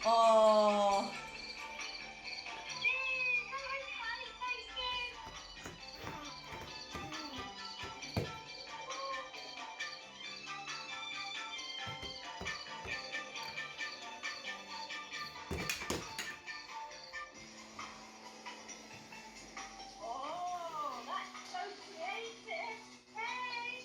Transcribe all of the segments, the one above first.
Oh. Oh, that's so creative. Hey.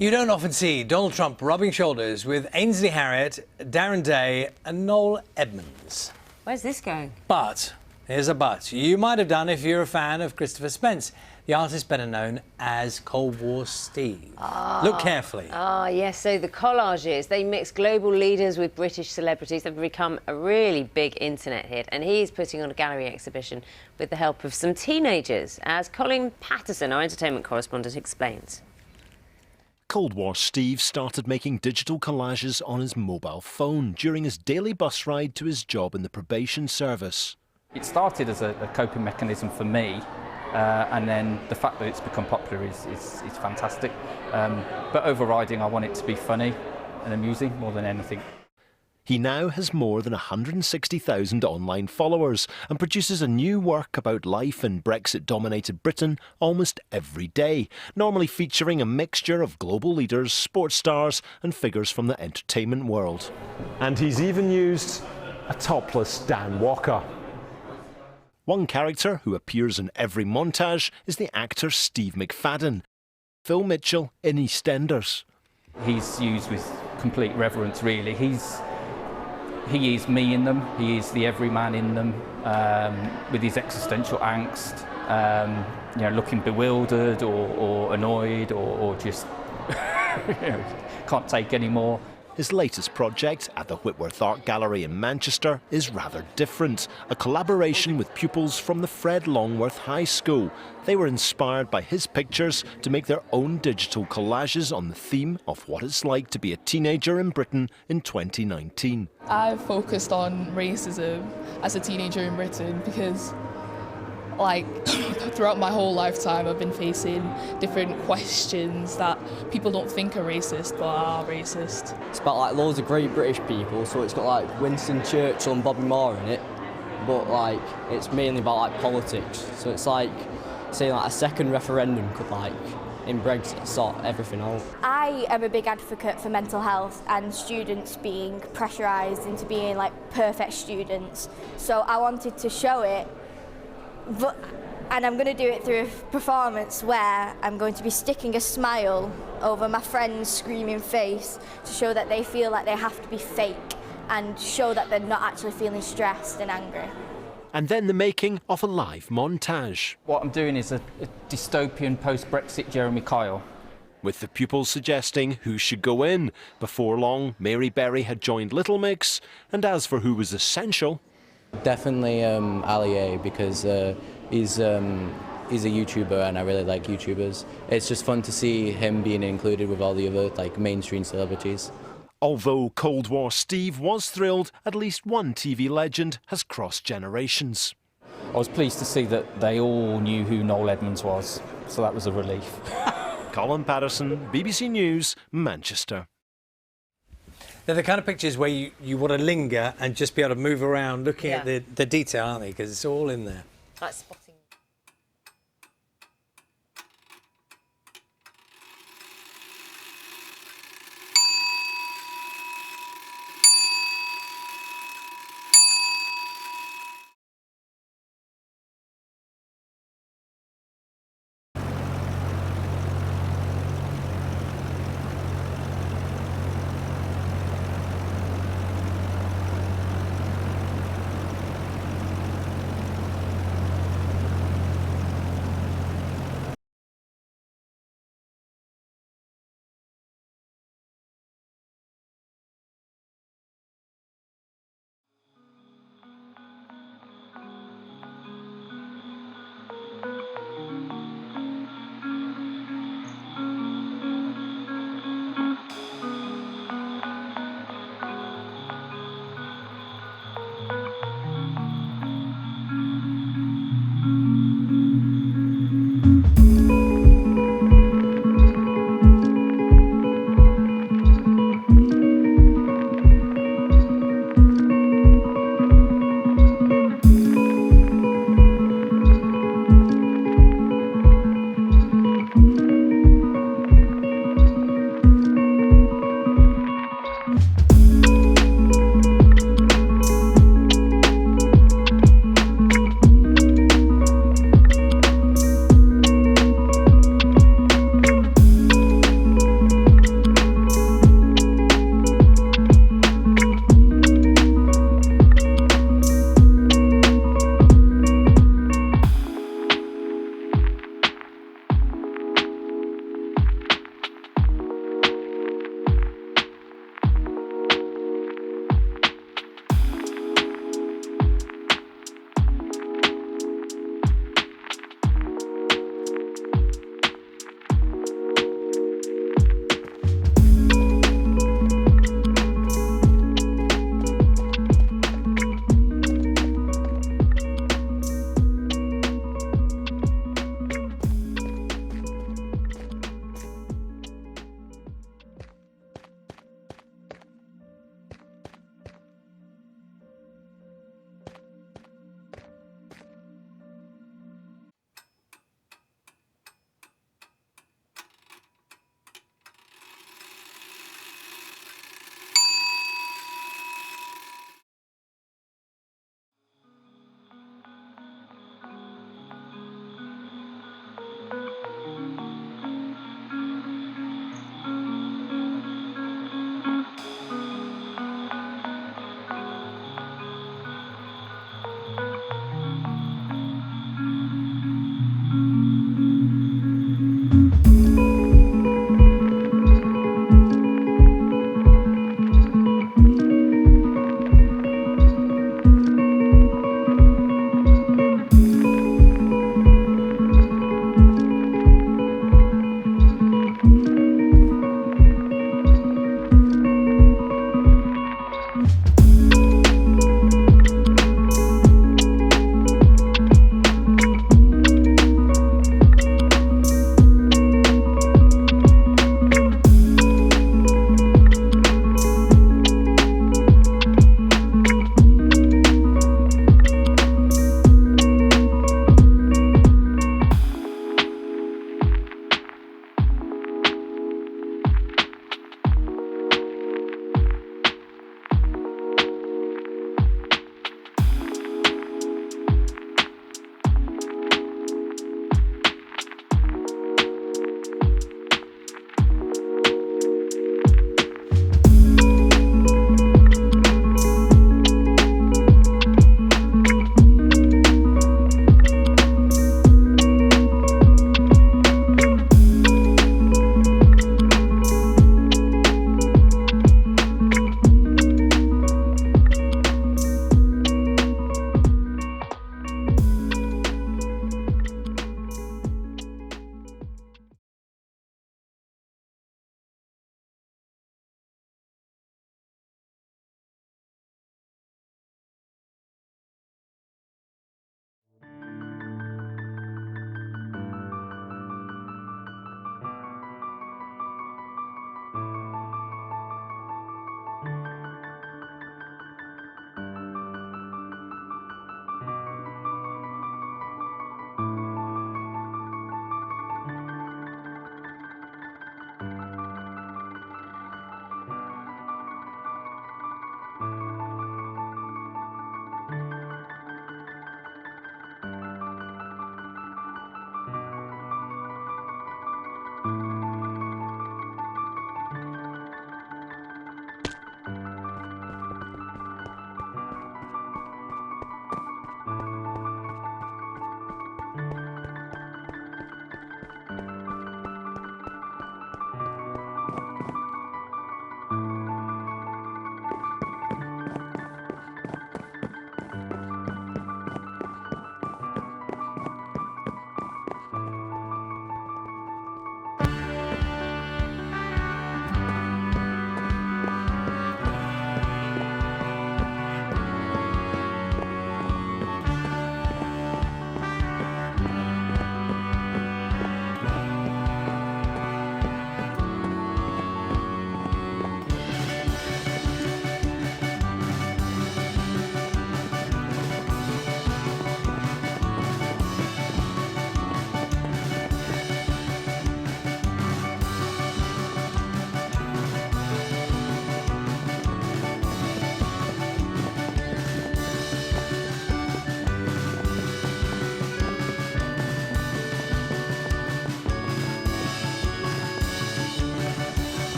You don't often see Donald Trump rubbing shoulders with Ainsley Harriott, Darren Day and Noel Edmonds. Where's this going? But, here's a but, you might have done if you're a fan of Christopher Spence, the artist better known as Cold War Steve. Look carefully. Yes, so the collages, they mix global leaders with British celebrities. They've become a really big internet hit, and he's putting on a gallery exhibition with the help of some teenagers, as Colin Patterson, our entertainment correspondent, explains. Cold War Steve started making digital collages on his mobile phone during his daily bus ride to his job in the probation service. It started as a coping mechanism for me, and then the fact that it's become popular is fantastic. But overriding, I want it to be funny and amusing more than anything. He now has more than 160,000 online followers and produces a new work about life in Brexit-dominated Britain almost every day, normally featuring a mixture of global leaders, sports stars and figures from the entertainment world. And he's even used a topless Dan Walker. One character who appears in every montage is the actor Steve McFadden, Phil Mitchell in EastEnders. He's used with complete reverence, really. He is me in them, he is the everyman in them, with his existential angst, you know, looking bewildered or annoyed or just you know, can't take any more. His latest project at the Whitworth Art Gallery in Manchester is rather different, a collaboration with pupils from the Fred Longworth High School. They were inspired by his pictures to make their own digital collages on the theme of what it's like to be a teenager in Britain in 2019. I've focused on racism as a teenager in Britain because, like, throughout my whole lifetime I've been facing different questions that people don't think are racist but are racist. It's about like loads of great British people, so it's got like Winston Churchill and Bobby Moore in it, but like it's mainly about like politics. So it's like saying like a second referendum could like in Brexit sort everything out. I am a big advocate for mental health and students being pressurised into being like perfect students. So I wanted to show it. And I'm going to do it through a performance where I'm going to be sticking a smile over my friend's screaming face to show that they feel like they have to be fake and show that they're not actually feeling stressed and angry. And then the making of a live montage. What I'm doing is a dystopian post-Brexit Jeremy Kyle. With the pupils suggesting who should go in. Before long, Mary Berry had joined Little Mix, and as for who was essential... Definitely Ali A, because he's a YouTuber and I really like YouTubers. It's just fun to see him being included with all the other like mainstream celebrities. Although Cold War Steve was thrilled, at least one TV legend has crossed generations. I was pleased to see that they all knew who Noel Edmonds was, so that was a relief. Colin Patterson, BBC News, Manchester. They're the kind of pictures where you want to linger and just be able to move around looking at the detail, aren't they? Because it's all in there. Like spotting.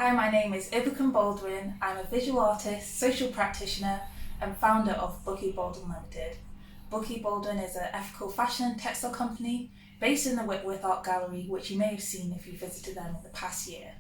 Hi, my name is Ibukum Baldwin. I'm a visual artist, social practitioner and founder of Bookie Baldwin Limited. Bookie Baldwin is an ethical fashion and textile company based in the Whitworth Art Gallery, which you may have seen if you visited them in the past year.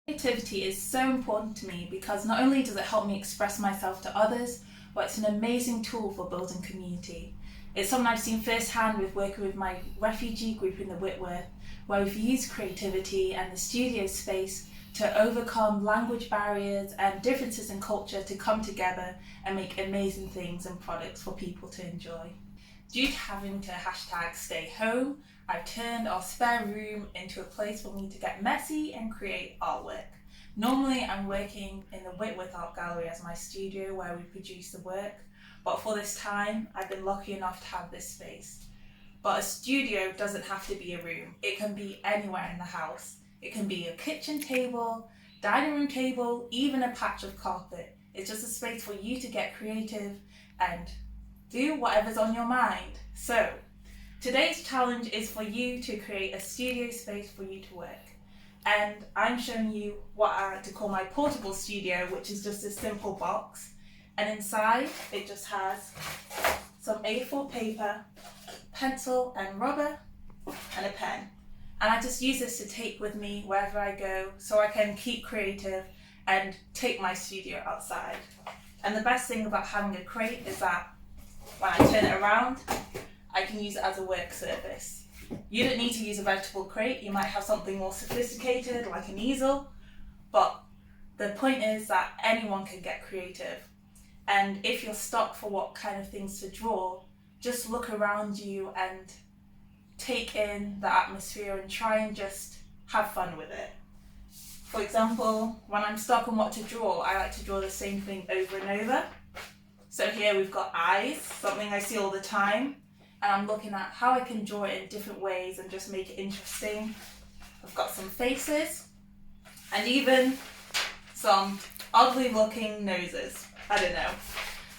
Creativity is so important to me because not only does it help me express myself to others, but it's an amazing tool for building community. It's something I've seen firsthand with working with my refugee group in the Whitworth, where we've used creativity and the studio space to overcome language barriers and differences in culture to come together and make amazing things and products for people to enjoy. Due to having to #stay home, I've turned our spare room into a place for me to get messy and create artwork. Normally I'm working in the Whitworth Art Gallery as my studio where we produce the work, but for this time I've been lucky enough to have this space. But a studio doesn't have to be a room, it can be anywhere in the house. It can be a kitchen table, dining room table, even a patch of carpet. It's just a space for you to get creative and do whatever's on your mind. So, today's challenge is for you to create a studio space for you to work. And I'm showing you what I like to call my portable studio, which is just a simple box. And inside, it just has some A4 paper, pencil and rubber, and a pen. And I just use this to take with me wherever I go so I can keep creative and take my studio outside. And the best thing about having a crate is that when I turn it around, I can use it as a work surface. You don't need to use a vegetable crate, you might have something more sophisticated like an easel, but the point is that anyone can get creative. And if you're stuck for what kind of things to draw, just look around you and take in the atmosphere and try and just have fun with it. For example, when I'm stuck on what to draw, I like to draw the same thing over and over. So here we've got eyes, something I see all the time, and I'm looking at how I can draw it in different ways and just make it interesting. I've got some faces and even some ugly looking noses. I don't know.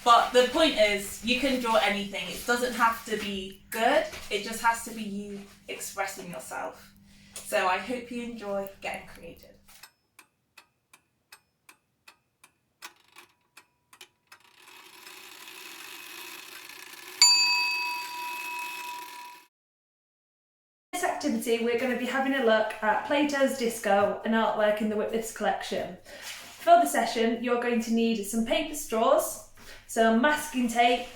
But the point is, you can draw anything. It doesn't have to be good, it just has to be you expressing yourself. So I hope you enjoy getting creative. In this activity, we're going to be having a look at Plato's Disco, an artwork in the Whitworth collection. For the session, you're going to need some paper straws, some masking tape,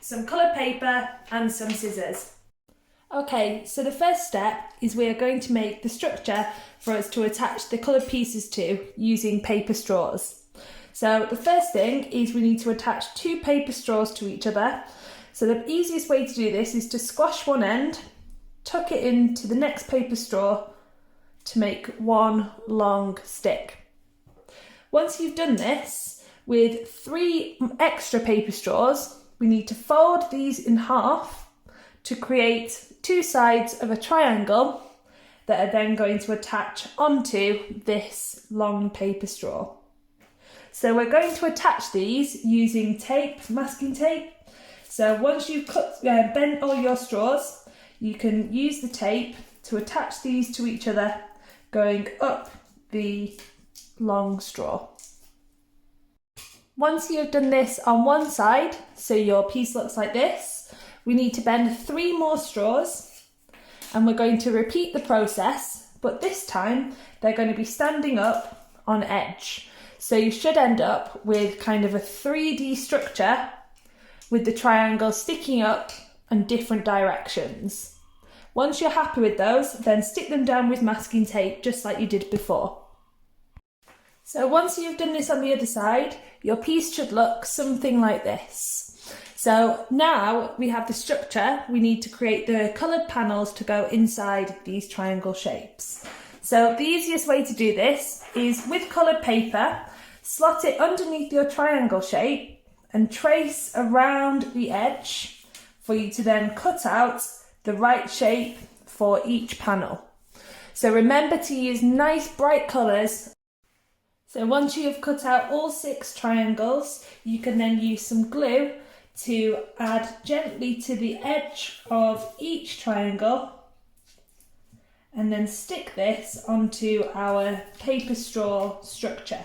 some coloured paper and some scissors. Okay, so the first step is we are going to make the structure for us to attach the coloured pieces to using paper straws. So the first thing is we need to attach 2 paper straws to each other. So the easiest way to do this is to squash one end, tuck it into the next paper straw to make one long stick. Once you've done this, with 3 extra paper straws, we need to fold these in half to create 2 sides of a triangle that are then going to attach onto this long paper straw. So we're going to attach these using tape, masking tape. So once you've bent all your straws, you can use the tape to attach these to each other, going up the long straw. Once you've done this on one side, so your piece looks like this, we need to bend 3 more straws and we're going to repeat the process, but this time they're going to be standing up on edge. So you should end up with kind of a 3D structure with the triangle sticking up in different directions. Once you're happy with those, then stick them down with masking tape just like you did before. So once you've done this on the other side, your piece should look something like this. So now we have the structure, we need to create the coloured panels to go inside these triangle shapes. So the easiest way to do this is with coloured paper, slot it underneath your triangle shape and trace around the edge for you to then cut out the right shape for each panel. So remember to use nice bright colours. So once you have cut out all 6 triangles, you can then use some glue to add gently to the edge of each triangle and then stick this onto our paper straw structure.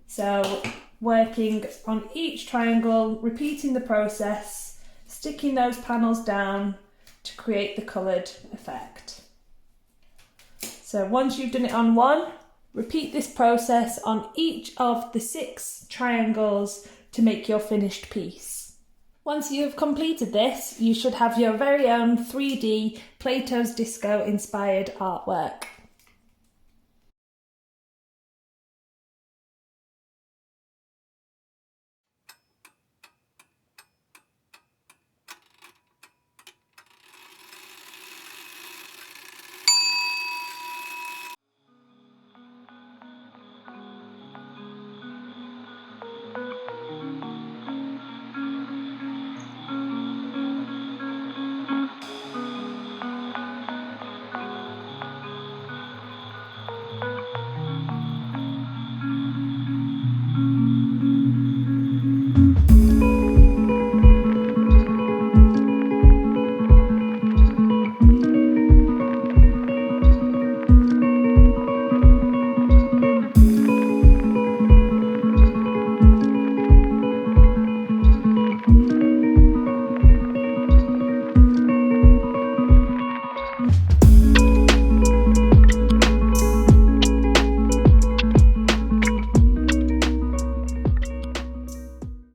So working on each triangle, repeating the process, sticking those panels down to create the coloured effect. So once you've done it on one, repeat this process on each of the 6 triangles to make your finished piece. Once you have completed this, you should have your very own 3D Plato's Disco inspired artwork.